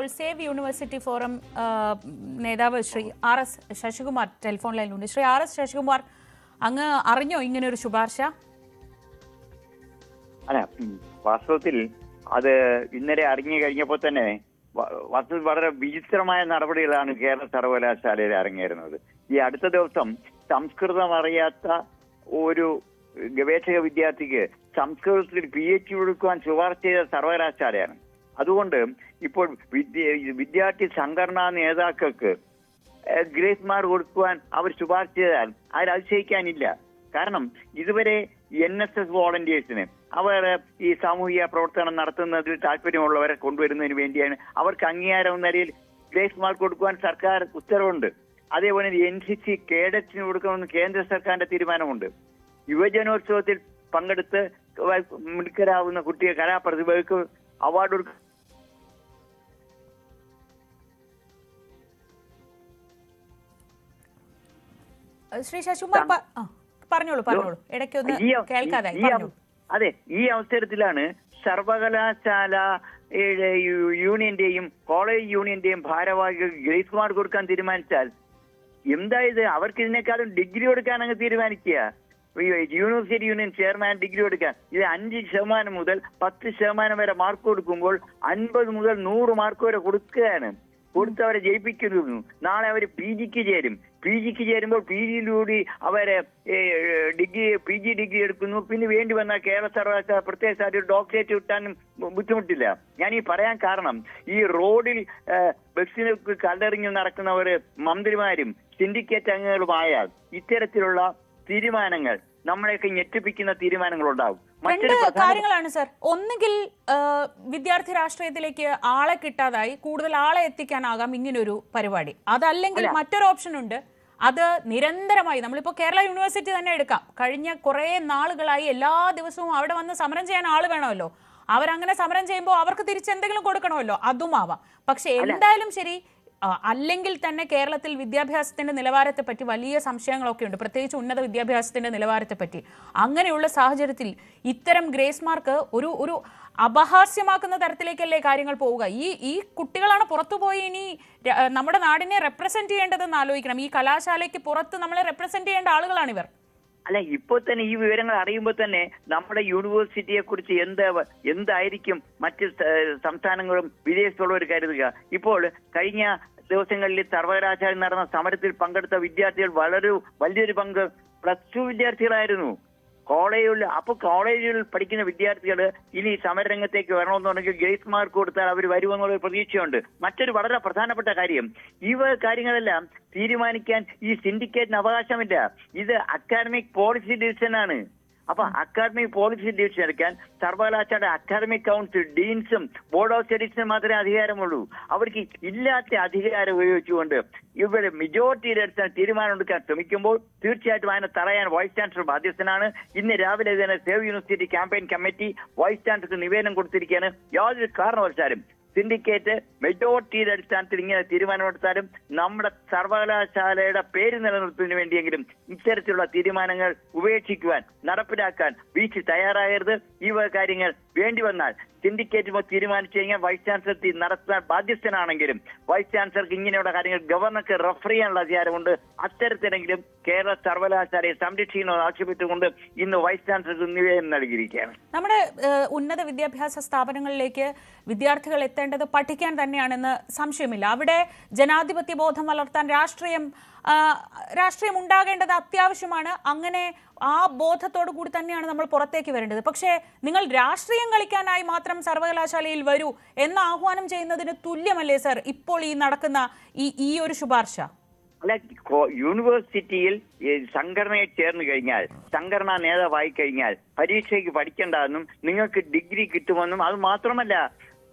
ഇപ്പോൾ save university forum നേതാവ് Shri RS Sasikumar telephone ലൈനിലുണ്ട്. ശ്രീ RS ശശികുമാർ, അങ്ങ് അറിഞ്ഞോ ഇങ്ങനെ ഒരു ശുപാർശ? അല്ല, വാസ്തവത്തിൽ അത് ഇന്നലെ അറിഞ്ഞു കഴിഞ്ഞപ്പോൾ തന്നെ വാസ്തവത്തിൽ വളരെ വിചിത്രമായ നടപടികളാണ് കേരള സർവകലാശാലയിൽ അരങ്ങേറുന്നത്. ഈ അടുത്ത ദിവസം സംസ്കൃതം അറിയാത്ത ഒരു ഗവേഷക വിദ്യാർത്ഥിക്ക് സംസ്കൃതത്തിൽ PhD കൊടുക്കുവാൻ ശുപാർശ ചെയ്ത സർവകലാശാലയാണ്. അതുകൊണ്ട് ഇപ്പോൾ വിദ്യാർത്ഥി സംഘടനാ നേതാക്കൾക്ക് ഗ്രേസ് മാർക്ക് കൊടുക്കുവാൻ അവർ ശുപാർശ ചെയ്താൽ അതിൽ അതിശയിക്കാനില്ല. കാരണം ഇതുവരെ NSS വോളണ്ടിയേഴ്സിന് അവർ ഈ സാമൂഹിക പ്രവർത്തനം നടത്തുന്നതിൽ താല്പര്യമുള്ളവരെ കൊണ്ടുവരുന്നതിന് വേണ്ടിയാണ് അവർക്ക് അംഗീകാരം നിലയിൽ ഗ്രേസ് മാർക്ക് കൊടുക്കുവാൻ സർക്കാർ ഉത്തരവുണ്ട്. അതേപോലെ NCC കേഡറ്റ്സിന് കൊടുക്കണമെന്ന് കേന്ദ്ര സർക്കാരിന്റെ തീരുമാനമുണ്ട്. യുവജനോത്സവത്തിൽ പങ്കെടുത്ത് മിടുക്കരാവുന്ന കുട്ടിയെ കലാപ്രതിഭകൾക്ക് അവാർഡ് കൊടുക്കും. ശ്രീ ശശികുമാർ പറഞ്ഞോളൂ, ഇടയ്ക്കൊന്ന് കേൾക്കാതായി. അതെ, ഈ അവസരത്തിലാണ് സർവകലാശാല യൂണിയന്റെയും കോളേജ് യൂണിയന്റെയും ഭാരവാഹികൾ ഗ്രേസ് മാർക്ക് കൊടുക്കാൻ തീരുമാനിച്ചാൽ എന്തായത്? അവർക്ക് ഇതിനേക്കാളും ഡിഗ്രി കൊടുക്കാൻ അങ്ങ് തീരുമാനിക്കുക. യൂണിവേഴ്സിറ്റി യൂണിയൻ ചെയർമാൻ ഡിഗ്രി കൊടുക്കാൻ ഇത് 5% മുതൽ 10% വരെ മാർക്ക് കൊടുക്കുമ്പോൾ 50 മുതൽ 100 മാർക്ക് വരെ കൊടുക്കുകയാണ്. കൊടുത്തവരെ ജയിപ്പിക്കുന്നു. നാളെ അവർ PGക്ക് ചേരും. PGക്ക് ചേരുമ്പോൾ PGയിലൂടെ അവരെ PG ഡിഗ്രി എടുക്കുന്നു. പിന്നെ വേണ്ടി വന്നാൽ കേരള സർവകലാശാല പ്രത്യേക ഒരു ഡോക്ടറേറ്റ് കിട്ടാനും ബുദ്ധിമുട്ടില്ല. ഞാൻ ഈ പറയാൻ കാരണം, ഈ റോഡിൽ ബസ്സിന് കല്ലെറിഞ്ഞ് നടക്കുന്നവർ മന്ത്രിമാരും സിൻഡിക്കേറ്റ് അംഗങ്ങളുമായാൽ ഇത്തരത്തിലുള്ള തീരുമാനങ്ങൾ നമ്മളെയൊക്കെ ഞെട്ടിപ്പിക്കുന്ന തീരുമാനങ്ങൾ ഉണ്ടാവും. രണ്ട് കാര്യങ്ങളാണ് സർ. ഒന്നുകിൽ വിദ്യാർത്ഥി രാഷ്ട്രീയത്തിലേക്ക് ആളെ കിട്ടാതായി കൂടുതൽ ആളെ എത്തിക്കാനാകാം ഇങ്ങനൊരു പരിപാടി. അതല്ലെങ്കിൽ മറ്റൊരു ഓപ്ഷൻ ഉണ്ട്. അത് നിരന്തരമായി, നമ്മളിപ്പോ കേരള യൂണിവേഴ്സിറ്റി തന്നെ എടുക്കാം. കഴിഞ്ഞ കുറെ നാളുകളായി എല്ലാ ദിവസവും അവിടെ വന്ന് സമരം ചെയ്യാൻ ആള് വേണമല്ലോ. അവരങ്ങനെ സമരം ചെയ്യുമ്പോൾ അവർക്ക് തിരിച്ചെന്തെങ്കിലും കൊടുക്കണമല്ലോ. അതും ആവാം. പക്ഷെ എന്തായാലും ശരി, അല്ലെങ്കിൽ തന്നെ കേരളത്തിൽ വിദ്യാഭ്യാസത്തിന്റെ നിലവാരത്തെ പറ്റി വലിയ സംശയങ്ങളൊക്കെ ഉണ്ട്, പ്രത്യേകിച്ച് ഉന്നത വിദ്യാഭ്യാസത്തിന്റെ നിലവാരത്തെ പറ്റി. അങ്ങനെയുള്ള സാഹചര്യത്തിൽ ഇത്തരം ഗ്രേസ് മാർക്ക് ഒരു അപഹാസ്യമാക്കുന്ന തരത്തിലേക്കല്ലേ കാര്യങ്ങൾ പോവുക? ഈ കുട്ടികളാണ് പുറത്തുപോയി ഇനി നമ്മുടെ നാടിനെ റെപ്രസെന്റ് ചെയ്യേണ്ടതെന്ന് ആലോചിക്കണം. ഈ കലാശാലയ്ക്ക് പുറത്ത് നമ്മളെ റെപ്രസെന്റ് ചെയ്യേണ്ട ആളുകളാണ് ഇവർ. അല്ല, ഇപ്പോൾ തന്നെ ഈ വിവരങ്ങൾ അറിയുമ്പോൾ തന്നെ നമ്മുടെ യൂണിവേഴ്സിറ്റിയെ കുറിച്ച് എന്തായിരിക്കും മറ്റ് സംസ്ഥാനങ്ങളും വിദേശത്തുള്ളവർ കരുതുക? ഇപ്പോൾ കഴിഞ്ഞ ദിവസങ്ങളിൽ സർവകലാശാലയിൽ നടന്ന സമരത്തിൽ പങ്കെടുത്ത വിദ്യാർത്ഥികൾ വലിയൊരു പങ്ക് +2 വിദ്യാർത്ഥികളായിരുന്നു. കോളേജിൽ പഠിക്കുന്ന വിദ്യാർത്ഥികൾ ഇനി സമരരംഗത്തേക്ക് വരണമെന്നുണ്ടെങ്കിൽ ഗ്രേസ് മാർക്ക് കൊടുത്താൽ അവർ വരുമെന്നുള്ള പ്രതീക്ഷയുണ്ട്. മറ്റൊരു വളരെ പ്രധാനപ്പെട്ട കാര്യം, കാര്യങ്ങളെല്ലാം തീരുമാനിക്കാൻ ഈ സിൻഡിക്കേറ്റിന് അവകാശമില്ല. ഇത് അക്കാഡമിക് പോളിസി ഡിവിഷനാണ്. അപ്പൊ അക്കാഡമിക് പോളിസി ഡിവിഷൻ എടുക്കാൻ സർവകലാശാലയുടെ അക്കാഡമിക് കൗൺസിൽ, ഡീൻസും ബോർഡ് ഓഫ് സ്റ്റഡീസിനും മാത്രമേ അധികാരമുള്ളൂ. അവർക്ക് ഇല്ലാത്ത അധികാരം ഉപയോഗിച്ചുകൊണ്ട് ഇവരെ മെജോറിറ്റിയുടെ അടുത്ത് തീരുമാനം എടുക്കാൻ ശ്രമിക്കുമ്പോൾ തീർച്ചയായിട്ടും അതിനെ തടയാൻ വൈസ് ചാൻസലർ ബാധ്യസ്ഥനാണ്. ഇന്ന് രാവിലെ തന്നെ save university campaign committee vice ചാൻസലർക്ക് നിവേദനം കൊടുത്തിരിക്കുകയാണ്. യാതൊരു കാരണവശാലും സിൻഡിക്കേറ്റ് മെജോറിറ്റിയുടെ അടിസ്ഥാനത്തിൽ ഇങ്ങനെ തീരുമാനമെടുത്താലും നമ്മുടെ സർവകലാശാലയുടെ പേര് നിലനിർത്തുന്നതിന് വേണ്ടിയെങ്കിലും ഇത്തരത്തിലുള്ള തീരുമാനങ്ങൾ ഉപേക്ഷിക്കുവാൻ, നടപ്പിലാക്കാൻ വീഴ്ച തയ്യാറാകരുത്. ഈ കാര്യങ്ങൾ വേണ്ടി വന്നാൽ സിൻഡിക്കേറ്റ് തീരുമാനിച്ചു കഴിഞ്ഞാൽ വൈസ് ചാൻസലർ നടത്താൻ ബാധ്യസ്ഥനാണെങ്കിലും വൈസ് ചാൻസലർക്ക് ഇങ്ങനെയുള്ള കാര്യങ്ങൾ ഗവർണർക്ക് റെഫർ ചെയ്യാനുള്ള അധികാരമുണ്ട്. അത്തരത്തിലെങ്കിലും കേരള സർവകലാശാലയെ സംരക്ഷിക്കണമെന്ന് ആവശ്യപ്പെട്ടുകൊണ്ട് ഇന്ന് വൈസ് ചാൻസലർക്ക് നിവേദനം നൽകിയിരിക്കുകയാണ്. നമ്മുടെ ഉന്നത വിദ്യാഭ്യാസ സ്ഥാപനങ്ങളിലേക്ക് വിദ്യാർത്ഥികൾ എത്തേണ്ടത് പഠിക്കാൻ തന്നെയാണെന്ന് സംശയമില്ല. അവിടെ ജനാധിപത്യ ബോധം വളർത്താൻ രാഷ്ട്രീയം ഉണ്ടാകേണ്ടത് അത്യാവശ്യമാണ്. അങ്ങനെ ആ ബോധത്തോടു കൂടി തന്നെയാണ് നമ്മൾ പുറത്തേക്ക് വരേണ്ടത്. പക്ഷേ നിങ്ങൾ രാഷ്ട്രീയം കളിക്കാനായി മാത്രം സർവകലാശാലയിൽ വരൂ എന്ന് ആഹ്വാനം ചെയ്യുന്നതിന് തുല്യമല്ലേ സർ ഇപ്പോൾ ഈ നടക്കുന്ന ഈ ഒരു ശുപാർശ? അല്ല, യൂണിവേഴ്സിറ്റിയിൽ സംഘടനയെ ചേർന്ന് കഴിഞ്ഞാൽ, സംഘടനാ നേതാവായി കഴിഞ്ഞാൽ പരീക്ഷയ്ക്ക് പഠിക്കേണ്ടതെന്നും നിങ്ങൾക്ക് ഡിഗ്രി കിട്ടുമെന്നും, അത് മാത്രമല്ല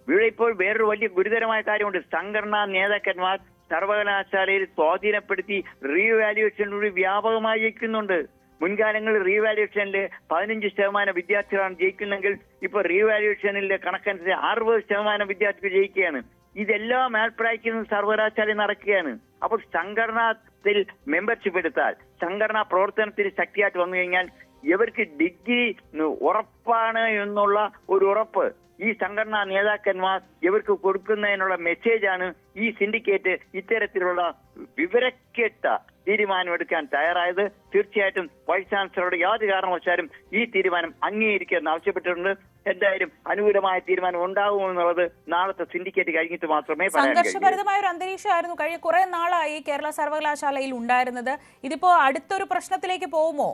ഇവിടെ ഇപ്പോൾ വേറൊരു വലിയ ഗുരുതരമായ കാര്യമുണ്ട്. സംഘടനാ നേതാക്കന്മാർ സർവകലാശാലയിൽ സ്വാധീനപ്പെടുത്തി റീവാല്യുവേഷനിലൂടെ വ്യാപകമായി ജയിക്കുന്നുണ്ട്. മുൻകാലങ്ങളിൽ റീവാല്യുവേഷനിൽ 15% വിദ്യാർത്ഥികളാണ് ജയിക്കുന്നെങ്കിൽ ഇപ്പോൾ റീവാല്യുവേഷനിലെ കണക്കനുസരിച്ച് 60% വിദ്യാർത്ഥികൾ ജയിക്കുകയാണ്. ഇതെല്ലാം മാൽപ്രാക്ടീസ് സർവകലാശാലയിൽ നടക്കുകയാണ്. അപ്പോൾ സംഘടനത്തിൽ മെമ്പർഷിപ്പ് എടുത്താൽ, സംഘടനാ പ്രവർത്തനത്തിന് ശക്തിയായിട്ട് വന്നു കഴിഞ്ഞാൽ ഇവർക്ക് ഡിഗ്രി ഉറപ്പാണ് എന്നുള്ള ഒരു ഉറപ്പ് ഈ സംഘടനാ നേതാക്കന്മാർ ഇവർക്ക് കൊടുക്കുന്നതിനുള്ള മെസ്സേജാണ് ഈ സിൻഡിക്കേറ്റ് ഇത്തരത്തിലുള്ള വിവരക്കെട്ട തീരുമാനമെടുക്കാൻ തയ്യാറായത്. തീർച്ചയായിട്ടും വൈസ് ചാൻസലറോട് യാതൊരു കാരണവശാലും ഈ തീരുമാനം അംഗീകരിക്കുമെന്ന് ആവശ്യപ്പെട്ടിട്ടുണ്ട്. എന്തായാലും അനുകൂലമായ തീരുമാനം ഉണ്ടാകുമെന്നുള്ളത് നാളത്തെ സിൻഡിക്കേറ്റ് കഴിഞ്ഞിട്ട് മാത്രമേ പറയാൻ കഴിയൂ. സംഘർഷഭരിതമായ ഒരു അന്തരീക്ഷമായിരുന്നു കഴിഞ്ഞ കുറെ നാളായി കേരള സർവകലാശാലയിൽ ഉണ്ടായിരുന്നത്. ഇതിപ്പോ അടുത്തൊരു പ്രശ്നത്തിലേക്ക് പോകുമോ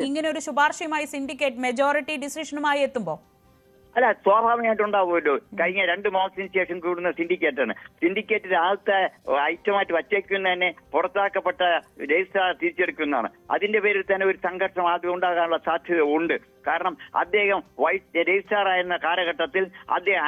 ഇങ്ങനെ ഒരു ശുപാർശയുമായി സിൻഡിക്കേറ്റ് മെജോറിറ്റി ഡിസിഷനുമായി എത്തുമ്പോ? അല്ല, സ്വാഭാവികമായിട്ടുണ്ടാവുമല്ലോ. കഴിഞ്ഞ 2 മാസത്തിന് ശേഷം കൂടുന്ന സിൻഡിക്കേറ്റാണ്. സിൻഡിക്കേറ്റിന്റെ ആദ്യത്തെ ഐറ്റമായിട്ട് വച്ചേക്കുന്ന തന്നെ പുറത്താക്കപ്പെട്ട രജിസ്ട്രാർ തിരിച്ചെടുക്കുന്നതാണ്. അതിന്റെ പേരിൽ തന്നെ ഒരു സംഘർഷം ആദ്യം ഉണ്ടാകാനുള്ള സാധ്യത ഉണ്ട്. കാരണം അദ്ദേഹം വൈസ് രജിസ്ട്രാർ ആയിരുന്ന കാലഘട്ടത്തിൽ അദ്ദേഹം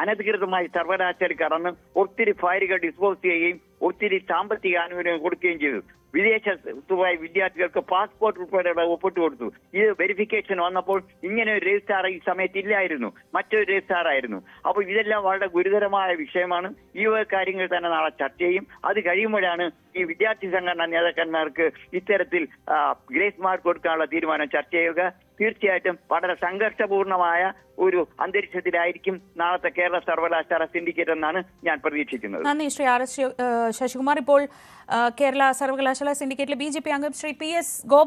അനധികൃതമായി സർവകലാശാലയിൽ കടന്ന് ഒത്തിരി ഫയലുകൾ ഡിസ്പോസ് ചെയ്യുകയും ഒത്തിരി സാമ്പത്തിക ആനുകൂല്യം കൊടുക്കുകയും ചെയ്തു. വിദേശത്തുപോയ വിദ്യാർത്ഥികൾക്ക് പാസ്പോർട്ട് ഉൾപ്പെടെ ഒപ്പിട്ട് കൊടുത്തു. ഇത് വെരിഫിക്കേഷൻ വന്നപ്പോൾ ഇങ്ങനെ ഒരു രജിസ്ട്രാർ ഈ സമയത്ത് ഇല്ലായിരുന്നു, മറ്റൊരു രജിസ്ട്രാർ ആയിരുന്നു. അപ്പോൾ ഇതെല്ലാം വളരെ ഗുരുതരമായ വിഷയമാണ്. ഈ കാര്യങ്ങൾ തന്നെ നാളെ ചർച്ച ചെയ്യും. അത് കഴിയുമ്പോഴാണ് ഈ വിദ്യാർത്ഥി സംഘടനാ നേതാക്കന്മാർക്ക് ഇത്തരത്തിൽ ഗ്രേസ് മാർക്ക് കൊടുക്കാനുള്ള തീരുമാനം ചർച്ച ചെയ്യുക. തീർച്ചയായിട്ടും വളരെ സംഘർഷപൂർണമായ ഒരു അന്തരീക്ഷത്തിലായിരിക്കും നാളത്തെ കേരള സർവകലാശാല സിൻഡിക്കേറ്റ് എന്നാണ് ഞാൻ പ്രതീക്ഷിക്കുന്നത്. നന്ദി ശ്രീ ആർ എസ് ശശികുമാർ. ഇപ്പോൾ കേരള സർവകലാശാല സിൻഡിക്കേറ്റിലെ BJP അംഗം ശ്രീ PS ഗോപകുമാർ